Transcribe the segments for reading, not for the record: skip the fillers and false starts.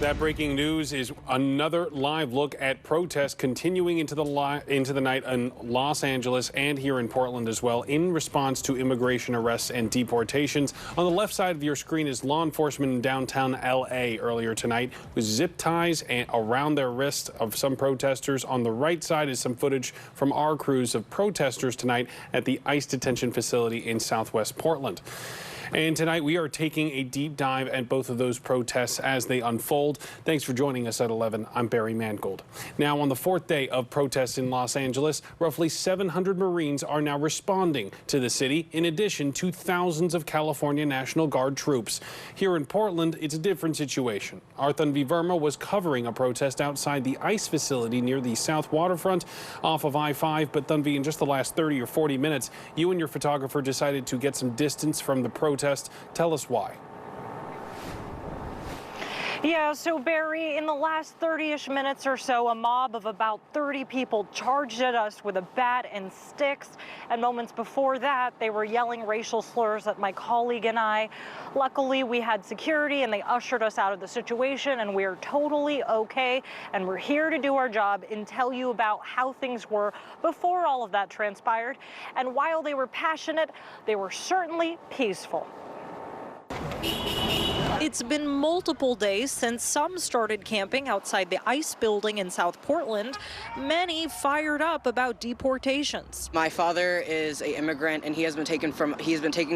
That breaking news is another live look at protests continuing into the night in Los Angeles and here in Portland as well in response to immigration arrests and deportations. On the left side of your screen is law enforcement in downtown L.A. earlier tonight with zip ties around their wrists of some protesters. On the right side is some footage from our crews of protesters tonight at the ICE detention facility in Southwest Portland. And tonight we are taking a deep dive at both of those protests as they unfold. Thanks for joining us at 11. I'm Barry Mangold. Now, on the fourth day of protests in Los Angeles, roughly 700 Marines are now responding to the city, in addition to thousands of California National Guard troops. Here in Portland, it's a different situation. Our Tanvi Verma was covering a protest outside the ICE facility near the South Waterfront off of I-5. But Tanvi, in just the last 30 or 40 minutes, you and your photographer decided to get some distance from the protest. Tell us why. Yeah, so Barry, in the last 30-ish minutes or so, a mob of about 30 people charged at us with a bat and sticks. And moments before that, they were yelling racial slurs at my colleague and I. Luckily, we had security and they ushered us out of the situation, and we're totally okay. And we're here to do our job and tell you about how things were before all of that transpired. And while they were passionate, they were certainly peaceful. It's been multiple days since some started camping outside the ICE building in South Portland, many fired up about deportations. My father is an immigrant, and he has been taken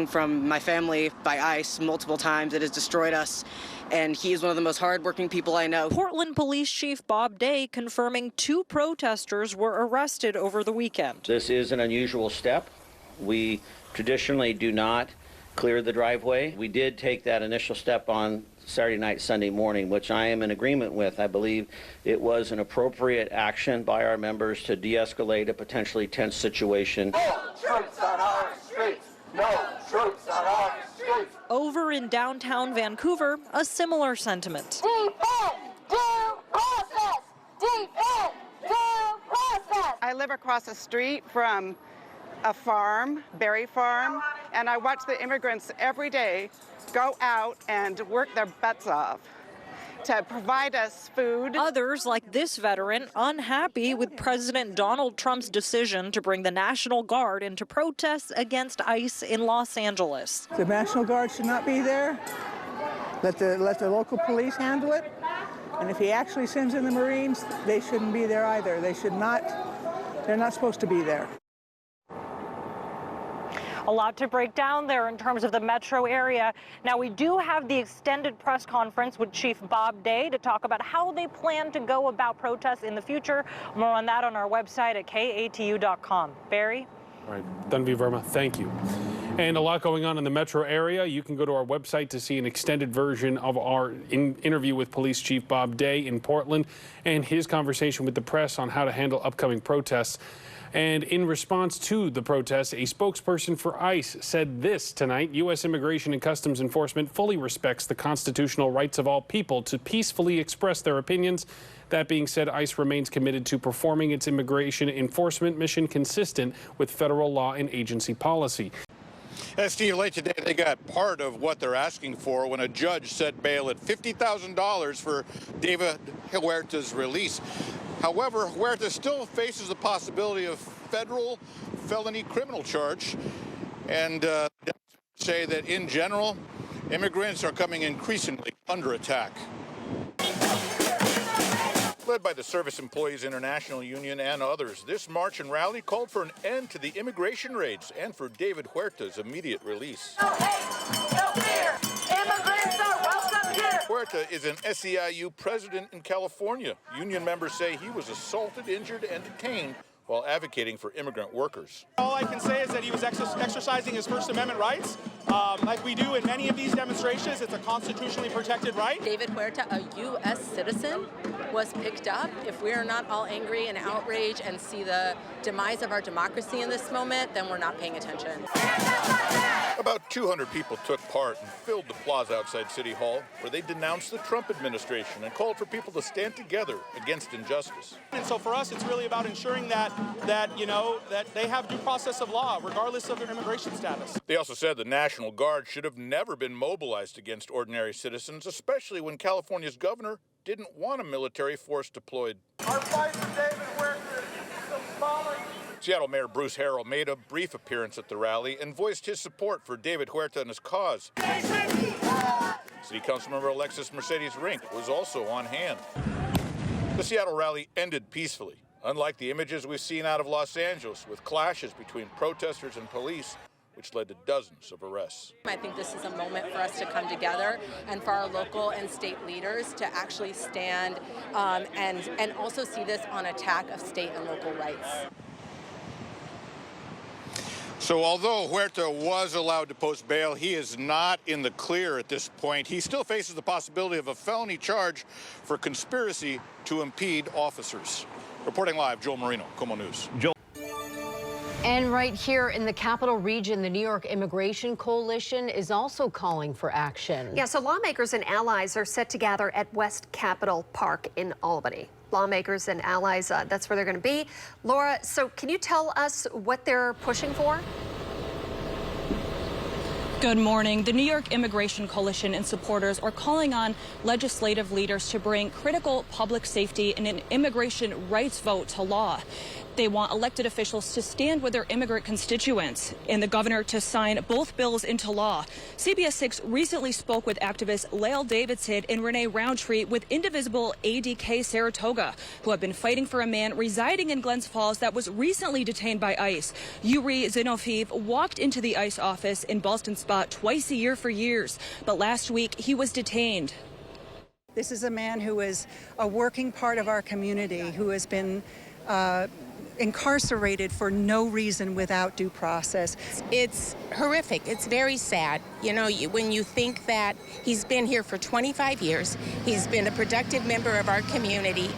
from my family by ICE multiple times. It has destroyed us, and he is one of the most hardworking people I know. Portland Police Chief Bob Day confirming 2 protesters were arrested over the weekend. This is an unusual step. We traditionally do not clear the driveway. We did take that initial step on Saturday night, Sunday morning, which I am in agreement with. I believe it was an appropriate action by our members to de-escalate a potentially tense situation. No troops on our streets! No troops on our streets! Over in downtown Vancouver, a similar sentiment. Defend due process! Defend due process! I live across the street from a farm, berry farm, and I watch the immigrants every day go out and work their butts off to provide us food. Others, like this veteran, unhappy with President Donald Trump's decision to bring the National Guard into protests against ICE in Los Angeles. The National Guard should not be there. Let the local police handle it. And if he actually sends in the Marines, they shouldn't be there either. They're not supposed to be there. A lot to break down there in terms of the metro area. Now, we do have the extended press conference with Chief Bob Day to talk about how they plan to go about protests in the future. More on that on our website at katu.com. Barry? All right, Tanvi Verma, thank you. And a lot going on in the metro area. You can go to our website to see an extended version of our interview with Police Chief Bob Day in Portland and his conversation with the press on how to handle upcoming protests. And in response to the protests, a spokesperson for ICE said this tonight: U.S. Immigration and Customs Enforcement fully respects the constitutional rights of all people to peacefully express their opinions. That being said, ICE remains committed to performing its immigration enforcement mission consistent with federal law and agency policy. Steve, late today, they got part of what they're asking for when a judge set bail at $50,000 for David Huerta's release. However, Huerta still faces the possibility of federal felony criminal charge, and say that in general, immigrants are coming increasingly under attack. Led by the Service Employees International Union and others, this march and rally called for an end to the immigration raids and for David Huerta's immediate release. No hate, no fear. Immigrants are welcome here. Huerta is an SEIU president in California. Union members say he was assaulted, injured, and detained while advocating for immigrant workers. All I can say is that he was exercising his First Amendment rights. Like we do in many of these demonstrations, it's a constitutionally protected right. David Huerta, a U.S. citizen, was picked up. If we're not all angry and outraged and see the demise of our democracy in this moment, then we're not paying attention. About 200 people took part and filled the plaza outside City Hall, where they denounced the Trump administration and called for people to stand together against injustice. And so for us, it's really about ensuring that that, that they have due process of law, regardless of their immigration status. They also said the National Guard should have never been mobilized against ordinary citizens, especially when California's governor didn't want a military force deployed. Our fight for David Huerta is symbolic. Seattle Mayor Bruce Harrell made a brief appearance at the rally and voiced his support for David Huerta and his cause. City Councilmember Alexis Mercedes Rink was also on hand. The Seattle rally ended peacefully, unlike the images we've seen out of Los Angeles with clashes between protesters and police, which led to dozens of arrests. I think this is a moment for us to come together and for our local and state leaders to actually stand and also see this on attack of state and local rights. So although Huerta was allowed to post bail, he is not in the clear at this point. He still faces the possibility of a felony charge for conspiracy to impede officers. Reporting live, Joel Marino, Como News. Joel. And right here in the capital region, the New York Immigration Coalition is also calling for action. Yeah, so lawmakers and allies are set to gather at West Capitol Park in Albany. Lawmakers and allies, that's where they're going to be. Laura, so can you tell us what they're pushing for? Good morning. The New York Immigration Coalition and supporters are calling on legislative leaders to bring critical public safety and an immigration rights vote to law. They want elected officials to stand with their immigrant constituents and the governor to sign both bills into law. CBS 6 recently spoke with activists Lael Davidson and Renee Roundtree with Indivisible ADK Saratoga, who have been fighting for a man residing in Glens Falls that was recently detained by ICE. Yuri Zinofiev walked into the ICE office in Ballston Spot twice a year for years, but last week he was detained. This is a man who is a working part of our community, who has been incarcerated for no reason without due process. It's horrific. It's very sad. You know, when you think that he's been here for 25 years, he's been a productive member of our community.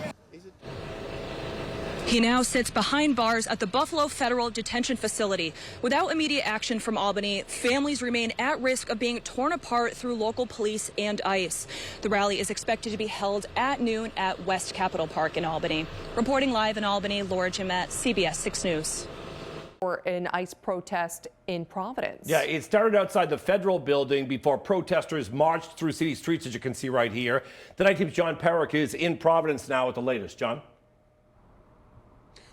He now sits behind bars at the Buffalo Federal Detention Facility. Without immediate action from Albany, families remain at risk of being torn apart through local police and ICE. The rally is expected to be held at noon at West Capitol Park in Albany. Reporting live in Albany, Laura Jimette, CBS 6 News. For an ICE protest in Providence. Yeah, it started outside the federal building before protesters marched through city streets, as you can see right here. The Night Team's John Perrick is in Providence now with the latest. John?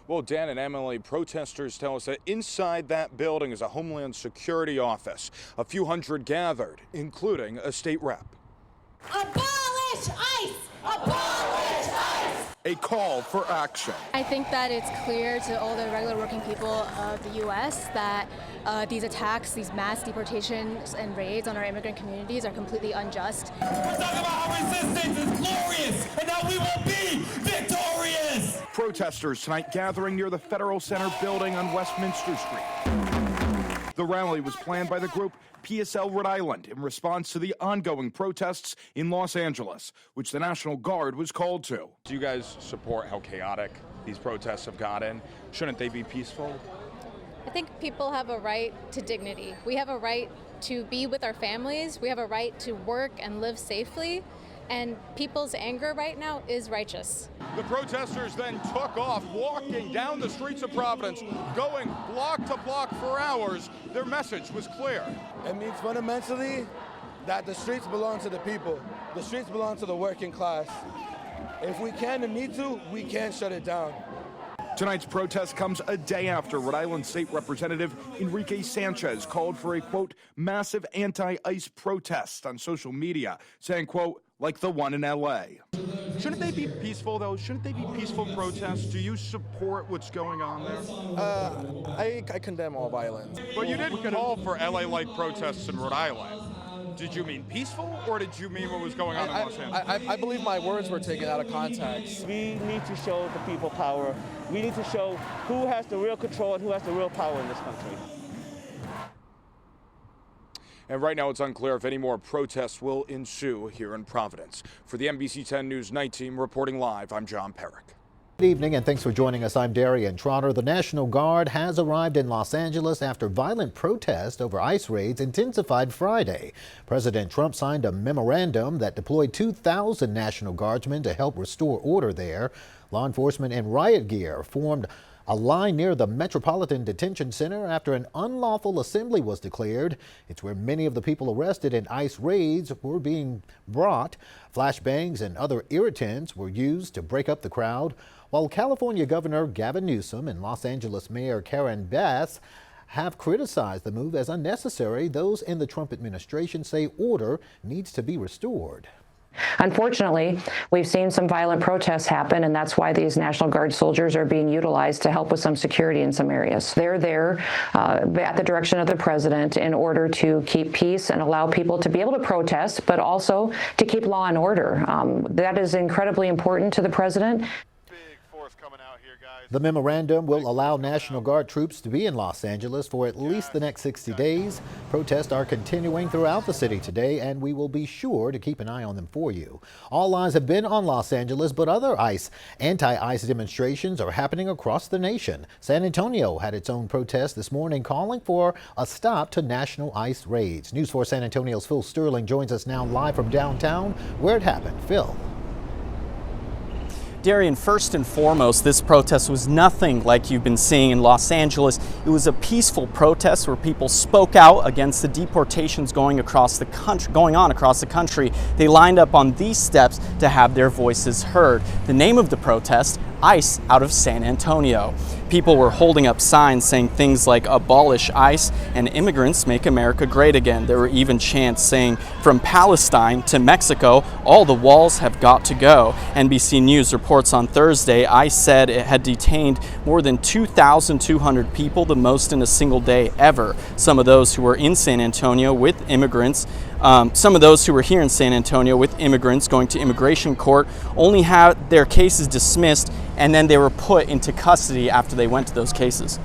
Well, Dan and Emily, protesters tell us that inside that building is a Homeland Security office. A few hundred gathered, including a state rep. Abolish ICE! Abolish ICE! A call for action. I think that it's clear to all the regular working people of the U.S. that these attacks, these mass deportations and raids on our immigrant communities are completely unjust. We're talking about how resistance is glorious and how we will be victorious! Protesters tonight gathering near the Federal Center building on Westminster Street. The rally was planned by the group PSL Rhode Island in response to the ongoing protests in Los Angeles, which the National Guard was called to. Do you guys support how chaotic these protests have gotten? Shouldn't they be peaceful? I think people have a right to dignity. We have a right to be with our families. We have a right to work and live safely. And people's anger right now is righteous. The protesters then took off, walking down the streets of Providence, going block to block for hours. Their message was clear. It means fundamentally that the streets belong to the people. The streets belong to the working class. If we can and need to, we can shut it down. Tonight's protest comes a day after Rhode Island State Representative Enrique Sanchez called for a, quote, massive anti-ICE protest on social media, saying, quote, like the one in L.A. Shouldn't they be peaceful, though? Shouldn't they be peaceful protests? Do you support what's going on there? I condemn all violence. But you did call for L.A.-like protests in Rhode Island. Did you mean peaceful, or did you mean what was going on in Los Angeles? I believe my words were taken out of context. We need to show the people power. We need to show who has the real control and who has the real power in this country. And right now it's unclear if any more protests will ensue here in Providence. For the NBC 10 News Night Team reporting live, I'm John Perrick. Good evening and thanks for joining us. I'm Darian Trotter. The National Guard has arrived in Los Angeles after violent protest over ICE raids intensified Friday. President Trump signed a memorandum that deployed 2,000 National Guardsmen to help restore order there. Law enforcement in riot gear formed A line near the Metropolitan Detention Center after an unlawful assembly was declared. It's where many of the people arrested in ICE raids were being brought. Flashbangs and other irritants were used to break up the crowd. While California Governor Gavin Newsom and Los Angeles Mayor Karen Bass have criticized the move as unnecessary, those in the Trump administration say order needs to be restored. Unfortunately, we've seen some violent protests happen, and that's why these National Guard soldiers are being utilized to help with some security in some areas. They're there at the direction of the president in order to keep peace and allow people to be able to protest, but also to keep law and order. That is incredibly important to the president. The memorandum will allow National Guard troops to be in Los Angeles for at least the next 60 days. Protests are continuing throughout the city today, and we will be sure to keep an eye on them for you. All eyes have been on Los Angeles, but other anti-ICE demonstrations are happening across the nation. San Antonio had its own protest this morning calling for a stop to national ICE raids. News 4 San Antonio's Phil Sterling joins us now live from downtown where it happened. Phil. Darian, first and foremost, this protest was nothing like you've been seeing in Los Angeles. It was a peaceful protest where people spoke out against the deportations going on across the country. They lined up on these steps to have their voices heard. The name of the protest, ICE out of San Antonio. People were holding up signs saying things like abolish ICE and immigrants make America great again. There were even chants saying from Palestine to Mexico, all the walls have got to go. NBC News reports on Thursday, ICE said it had detained more than 2,200 people, the most in a single day ever. Some of those who were in San Antonio with immigrants some of those who were here in San Antonio with immigrants going to immigration court only had their cases dismissed, and then they were put into custody after they went to those cases.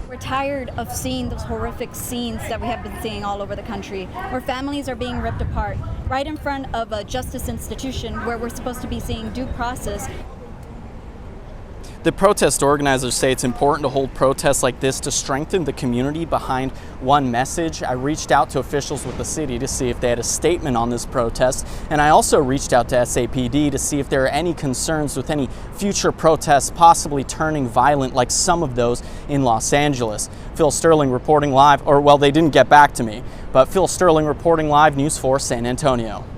We're tired of seeing those horrific scenes that we have been seeing all over the country, where families are being ripped apart right in front of a justice institution where we're supposed to be seeing due process. The protest organizers say it's important to hold protests like this to strengthen the community behind one message. I reached out to officials with the city to see if they had a statement on this protest, and I also reached out to SAPD to see if there are any concerns with any future protests possibly turning violent like some of those in Los Angeles. Phil Sterling reporting live, or well, they didn't get back to me, but Phil Sterling reporting live, News 4 San Antonio.